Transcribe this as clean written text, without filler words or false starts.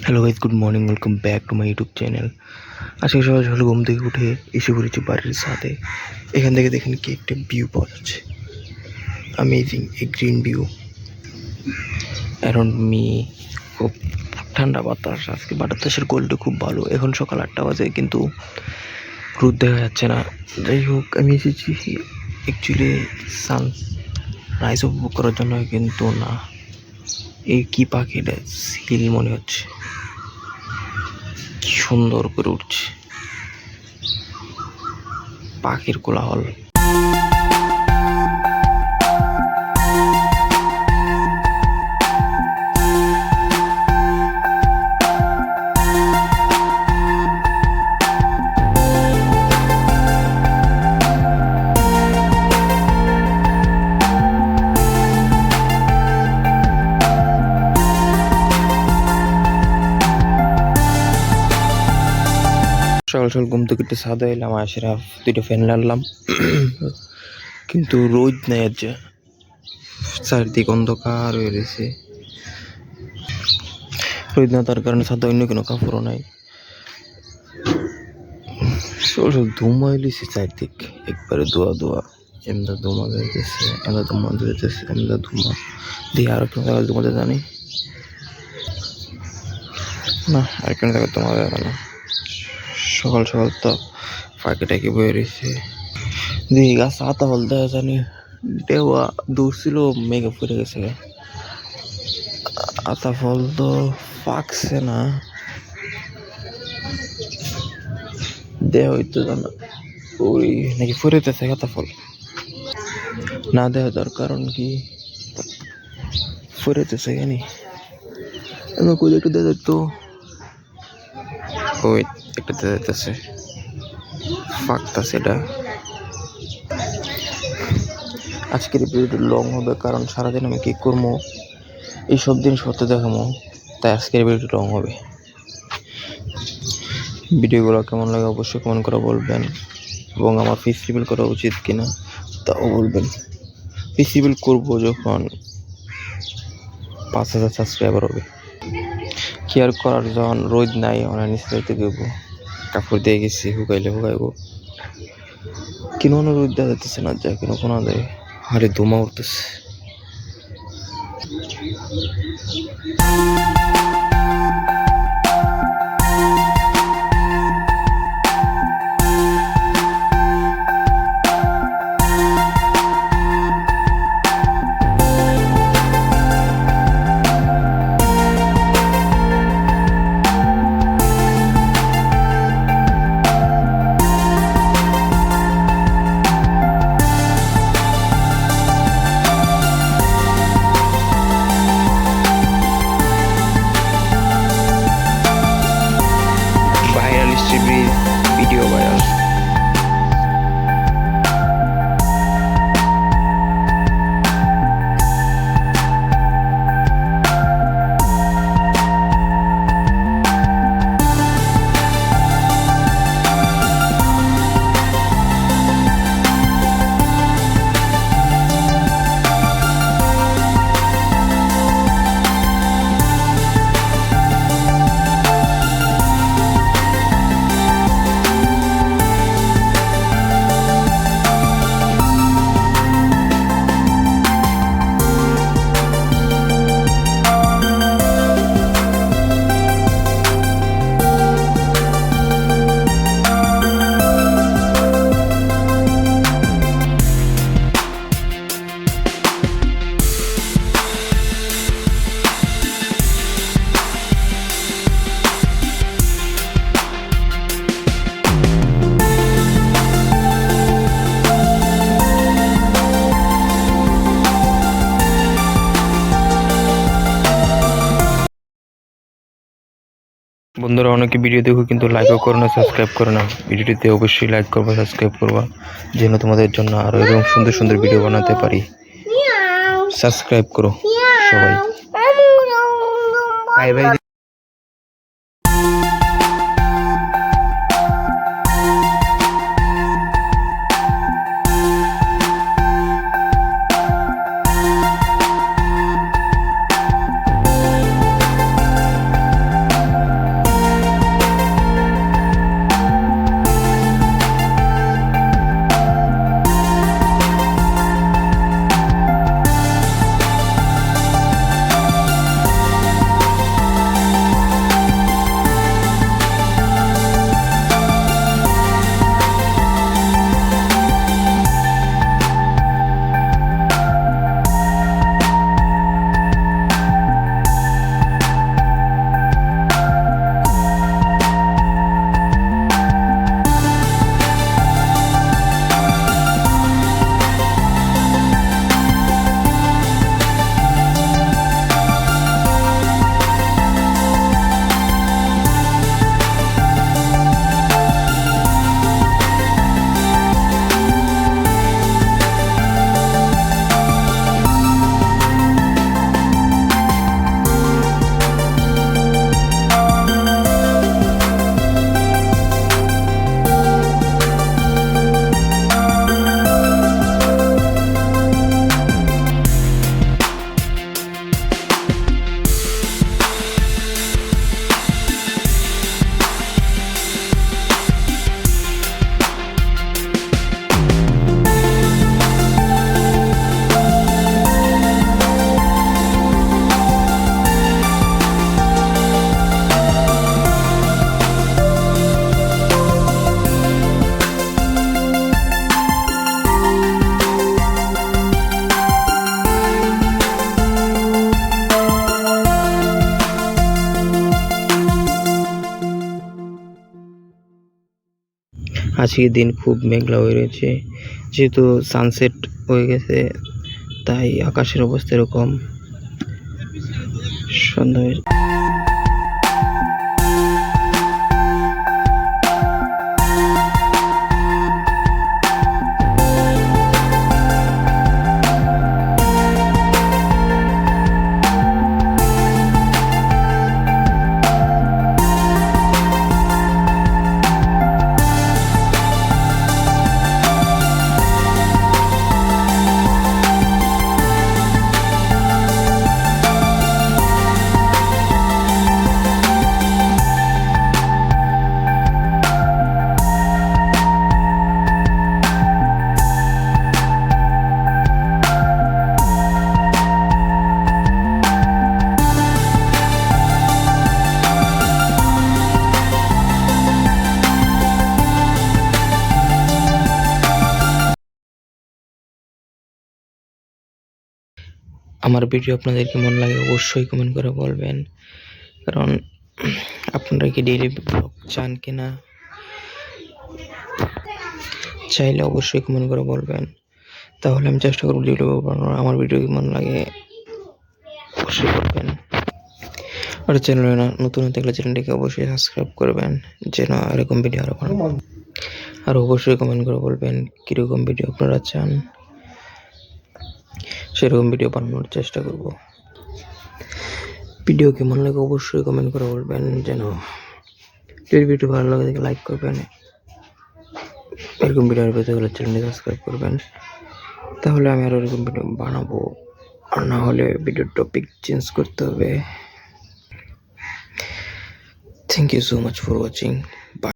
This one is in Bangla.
Hello guys, good morning, welcome back to my YouTube channel. আজকে সকাল সকাল ঘুম থেকে উঠে এসে পড়েছি বাড়ির সাথে। এখান থেকে দেখেন কি একটা ভিউ পাওয়া যাচ্ছে, amazing a green view around me. খুব ঠান্ডা বাতাস, আজকে বাতাসের কোয়ালিটি খুব ভালো। এখন সকাল 8টা বাজে কিন্তু রোদ দেখা যাচ্ছে না। যাই হোক, আমি এসেছি অ্যাকচুয়ালি সান রাইজ উপভোগ করার জন্য, কিন্তু না, এই কি পাখিটা সিল মনে হচ্ছে, কি সুন্দর করে উঠছে, পাখির কোলাহল। সকাল সকাল ঘুম থেকে একটু ছাদে এলাম, আসে দুইটা ফ্যান লাগলাম, কিন্তু রোদ নেই, আজ চারিদিক অন্ধকার হয়ে রয়েছে। রোদ না তার কারণে ছাদে অন্য কোনো কাপড়ও নাই। সকাল সকাল ধুমা এলিছে চারিদিক, একবারে ধোয়া ধোয়া, এমদা ধুমা যাইতেছে, এমদা ধুমা যাইতেছে, এমদা ধুমা দিয়ে আর কোনো জায়গায় ধুমাতে জানি না, আর কোনো জায়গায় ধুমা যাবে না। সকাল সকাল তো পাখিটাকে বয়ে রয়েছে, দেখি গাছ আতা ফল দেওয়া জানি দেওয়া দৌড়ছিল, মেঘে পড়ে গেছে। আতা ফল তো পাকছে না, দেওয়া হইতো জানা ওই নাকি ফুরেতেছে আতা ফল না দেওয়া, তার কারণ কি ফুরেতেছে জানি আমার কোথাও একটু দেওয়া যেত, ওই একটা দেওয়া যেতেছে ফাঁকতাছে। এটা আজকের ভিডিওটি লং হবে, কারণ সারাদিন আমি কি করবো এইসব জিনিসপত্র দেখাবো, তাই আজকের ভিডিওটি লং হবে। ভিডিওগুলো কেমন লাগে অবশ্যই কমেন্ট করে বলবেন, এবং আমার ফেস্টিভ্যাল করা উচিত কিনা তাও বলবেন। ফেস্টিভ্যাল করবো যখন 5,000 সাবস্ক্রাইবার হবে। কেয়ার করার যখন রোদ নাই, অনেক নিচে যাইতে গেবো, কাপড় দিয়ে গেছি, হুকাইলে হুকাইবো, কিনো রোদ দেওয়া যাইতেছে না, যা কিনো কোনো দেয় হারে ধুমা উঠতেছে। Video viral. বন্ধুরা, অনেকে ভিডিও দেখো কিন্তু লাইকও করো না, সাবস্ক্রাইব করো না। ভিডিওটিতে অবশ্যই লাইক করবা, সাবস্ক্রাইব করবা, যেন তোমাদের জন্য আরো এরকম সুন্দর সুন্দর ভিডিও বানাতে পারি। সাবস্ক্রাইব করো সবাই। Bye bye. আজকের দিন খুব মেঘলা হয়ে রয়েছে, যেহেতু সানসেট হয়ে গেছে তাই আকাশের অবস্থা এরকম। সন্ধ্যা হয়ে আমার ভিডিও আপনাদের কেমন লাগে অবশ্যই কমেন্ট করে বলবেন, কারণ আপনারা কি ডেইলি ব্লগ চান কিনা, চাইলে অবশ্যই কমেন্ট করে বলবেন, তাহলে আমি চেষ্টা করবো ডেইলি বানানোর। আমার ভিডিও কেমন লাগে অবশ্যই বলবেন। আর চ্যানেলে নতুন থাকলে চ্যানেলটিকে অবশ্যই সাবস্ক্রাইব করবেন, যেন এরকম ভিডিও আরও বানাবো। আর অবশ্যই কমেন্ট করে বলবেন কীরকম ভিডিও আপনারা চান, সেরকম ভিডিও বানানোর চেষ্টা করব। ভিডিও কেমন লাগে অবশ্যই কমেন্ট করে বলবেন, যেন যদি ভিডিও ভালো লাগে তাহলে লাইক করবেন, এরকম ভিডিও আর পেতে হলে চ্যানেলটি সাবস্ক্রাইব করবেন, তাহলে আমি আরও এরকম ভিডিও বানাবো। আর না হলে ভিডিওর টপিক চেঞ্জ করতে হবে। Thank you so much for watching.